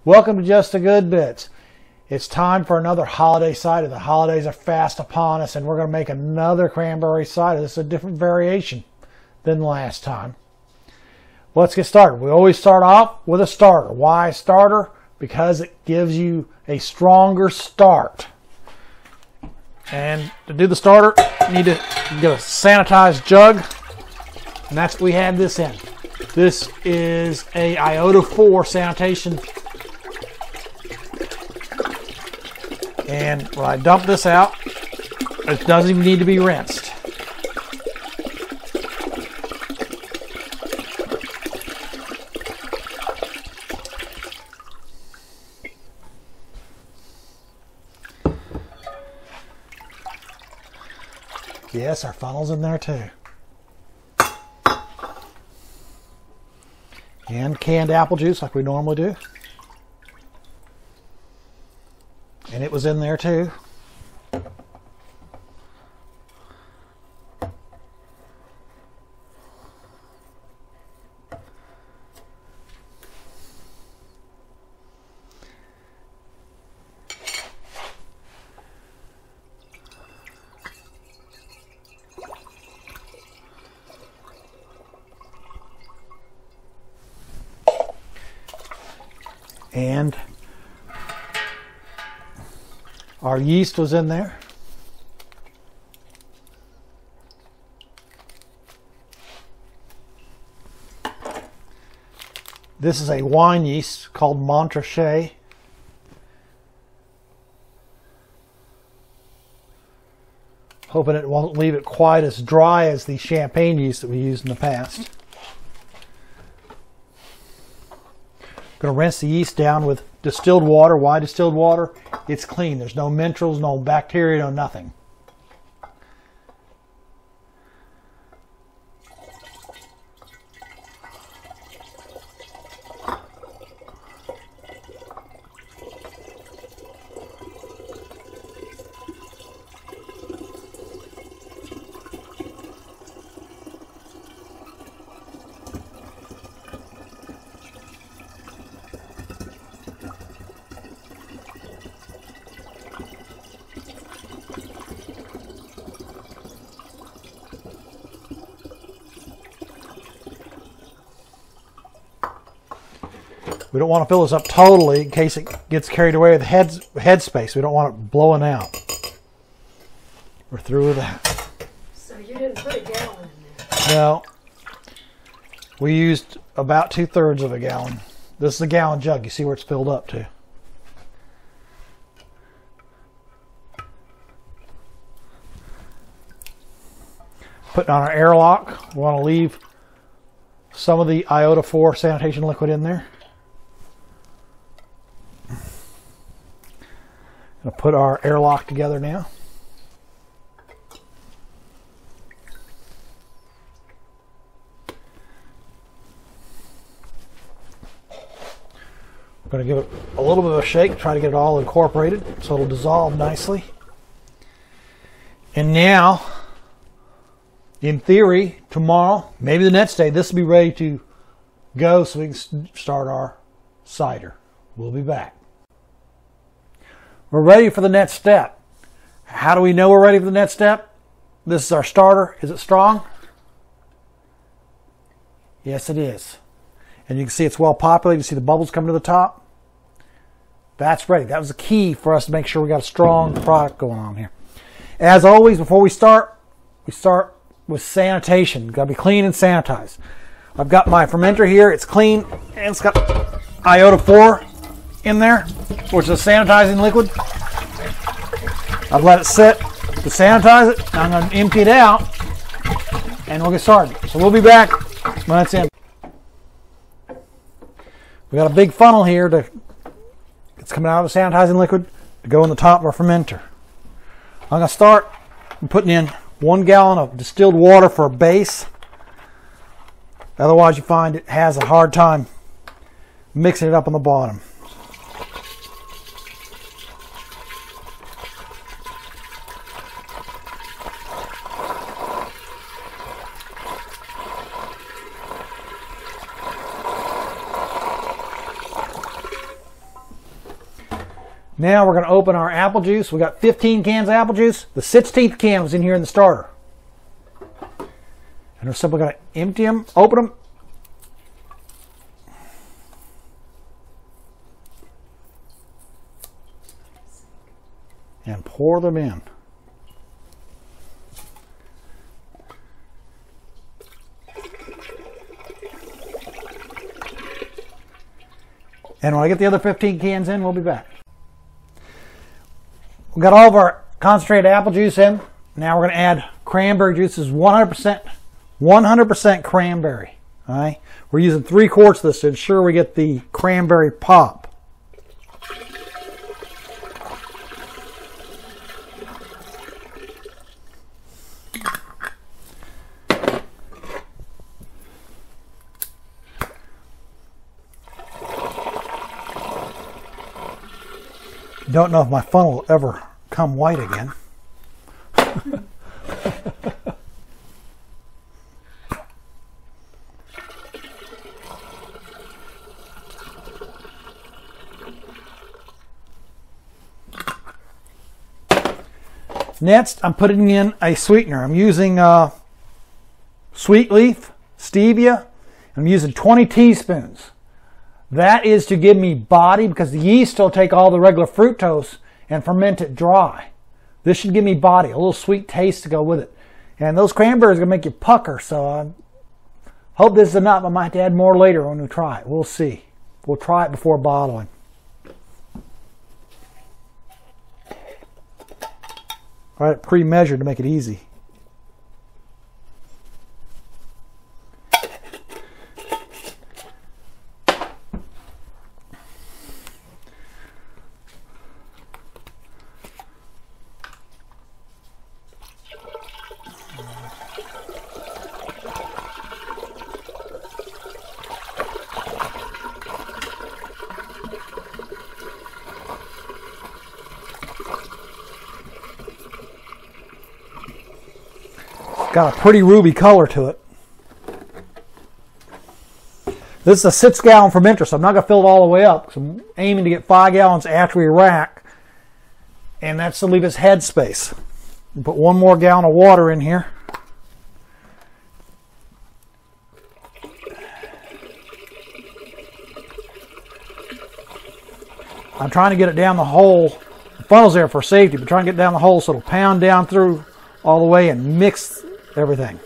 Welcome to Just the Good Bits. It's time for another holiday cider. The holidays are fast upon us, and we're going to make another cranberry cider. This is a different variation than last time. Let's get started. We always start off with a starter. Why a starter? Because it gives you a stronger start. And to do the starter, you need to get a sanitized jug, and that's what we have this in. This is a iota 4 sanitation. And when I dump this out, it doesn't even need to be rinsed. Yes, our funnel's in there too. And canned apple juice like we normally do. And it was in there too. And our yeast was in there. This is a wine yeast called Montrachet. Hoping it won't leave it quite as dry as the champagne yeast that we used in the past. Going to rinse the yeast down with distilled water. Why distilled water? It's clean. There's no minerals, no bacteria, no nothing. We don't want to fill this up totally in case it gets carried away with the head space. We don't want it blowing out. We're through with that. So you didn't put a gallon in there? No. We used about 2/3 of a gallon. This is a gallon jug. You see where it's filled up to. Putting on our airlock. We want to leave some of the iota 4 sanitation liquid in there. Going to put our airlock together now. We're going to give it a little bit of a shake, try to get it all incorporated so it'll dissolve nicely. And now, in theory, tomorrow, maybe the next day, this will be ready to go so we can start our cider. We'll be back. We're ready for the next step. How do we know we're ready for the next step? This is our starter. Is it strong? Yes, it is. And you can see it's well populated. You see the bubbles coming to the top? That's ready. That was the key for us to make sure we got a strong product going on here. As always, before we start with sanitation. Got to be clean and sanitized. I've got my fermenter here. It's clean and it's got iota 4 in there, which is a sanitizing liquid. I've let it sit to sanitize it. Now I'm going to empty it out and we'll get started. So we'll be back when it's in. We got a big funnel here it's coming out of the sanitizing liquid to go in the top of our fermenter. I'm going to start putting in 1 gallon of distilled water for a base. Otherwise you find it has a hard time mixing it up on the bottom. Now we're going to open our apple juice. We got 15 cans of apple juice. The 16th can was in here in the starter. And we're simply going to empty them, open them. And pour them in. And when I get the other 15 cans in, we'll be back. We've got all of our concentrated apple juice in. Now we're going to add cranberry juice. This is 100% cranberry. All right? We're using 3 quarts of this to ensure we get the cranberry pop. Don't know if my funnel will ever come white again. Next, I'm putting in a sweetener. I'm using sweet leaf, stevia. I'm using 20 teaspoons. That is to give me body because the yeast will take all the regular fructose and ferment it dry. This should give me body, a little sweet taste to go with it. And those cranberries are going to make you pucker, so I hope this is enough. I might have to add more later when we try it. We'll see. We'll try it before bottling. All right, pre-measured to make it easy. Got a pretty ruby color to it. This is a 6-gallon fermenter, so I'm not going to fill it all the way up. So I'm aiming to get 5 gallons after we rack. And that's to leave us head space. Put 1 more gallon of water in here. I'm trying to get it down the hole. The funnel's there for safety, but trying to get down the hole so it'll pound down through all the way and mix everything.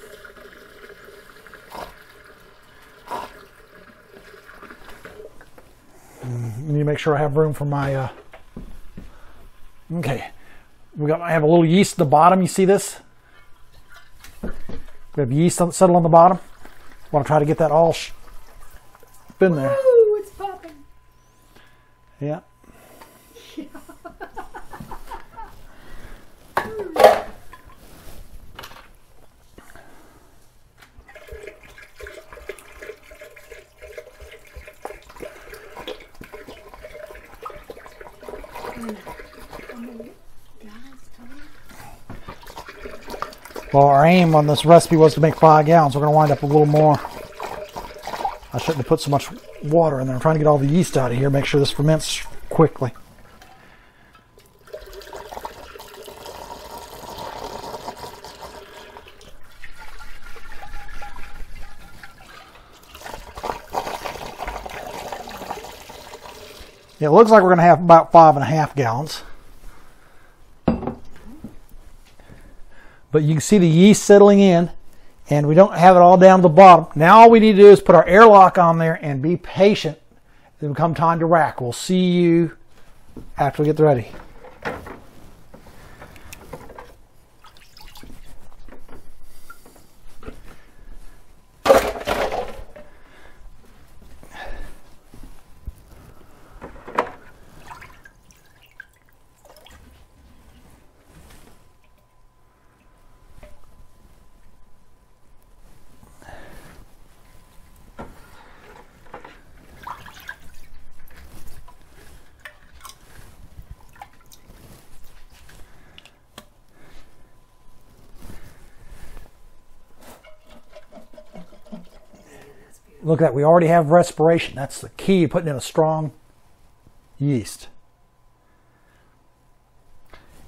Let me make sure I have room for my okay. I have a little yeast at the bottom. You see this? We have yeast settle on the bottom. I want to try to get that all in there. Ooh, it's popping. Yeah. Well, our aim on this recipe was to make 5 gallons. We're going to wind up a little more. I shouldn't have put so much water in there. I'm trying to get all the yeast out of here, make sure this ferments quickly. Yeah, it looks like we're going to have about 5.5 gallons. But you can see the yeast settling in, and we don't have it all down to the bottom. Now all we need to do is put our airlock on there and be patient. Then come time to rack. We'll see you after we get ready. Look at that, we already have respiration. That's the key to putting in a strong yeast.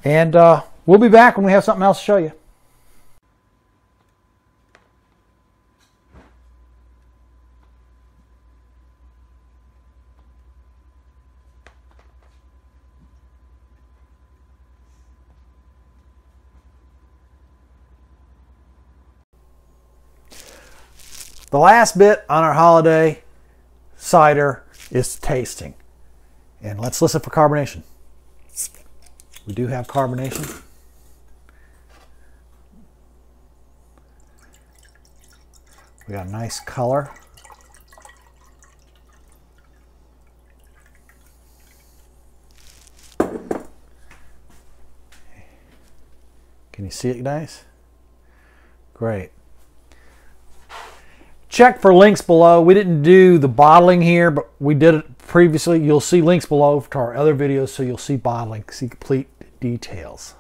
And we'll be back when we have something else to show you. The last bit on our holiday cider is tasting. And let's listen for carbonation. We do have carbonation. We got a nice color. Can you see it, guys? Great. Check for links below. We didn't do the bottling here, but we did it previously. You'll see links below to our other videos, so you'll see bottling, see complete details.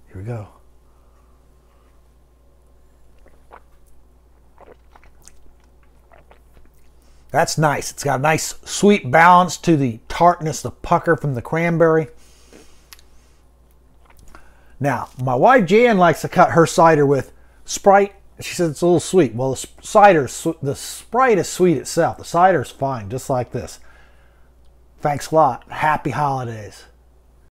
Here we go. That's nice. It's got a nice sweet balance to the tartness, the pucker from the cranberry. Now, my wife Jan likes to cut her cider with Sprite. She says it's a little sweet. Well, the Sprite is sweet itself. The cider is fine, just like this. Thanks a lot. Happy holidays.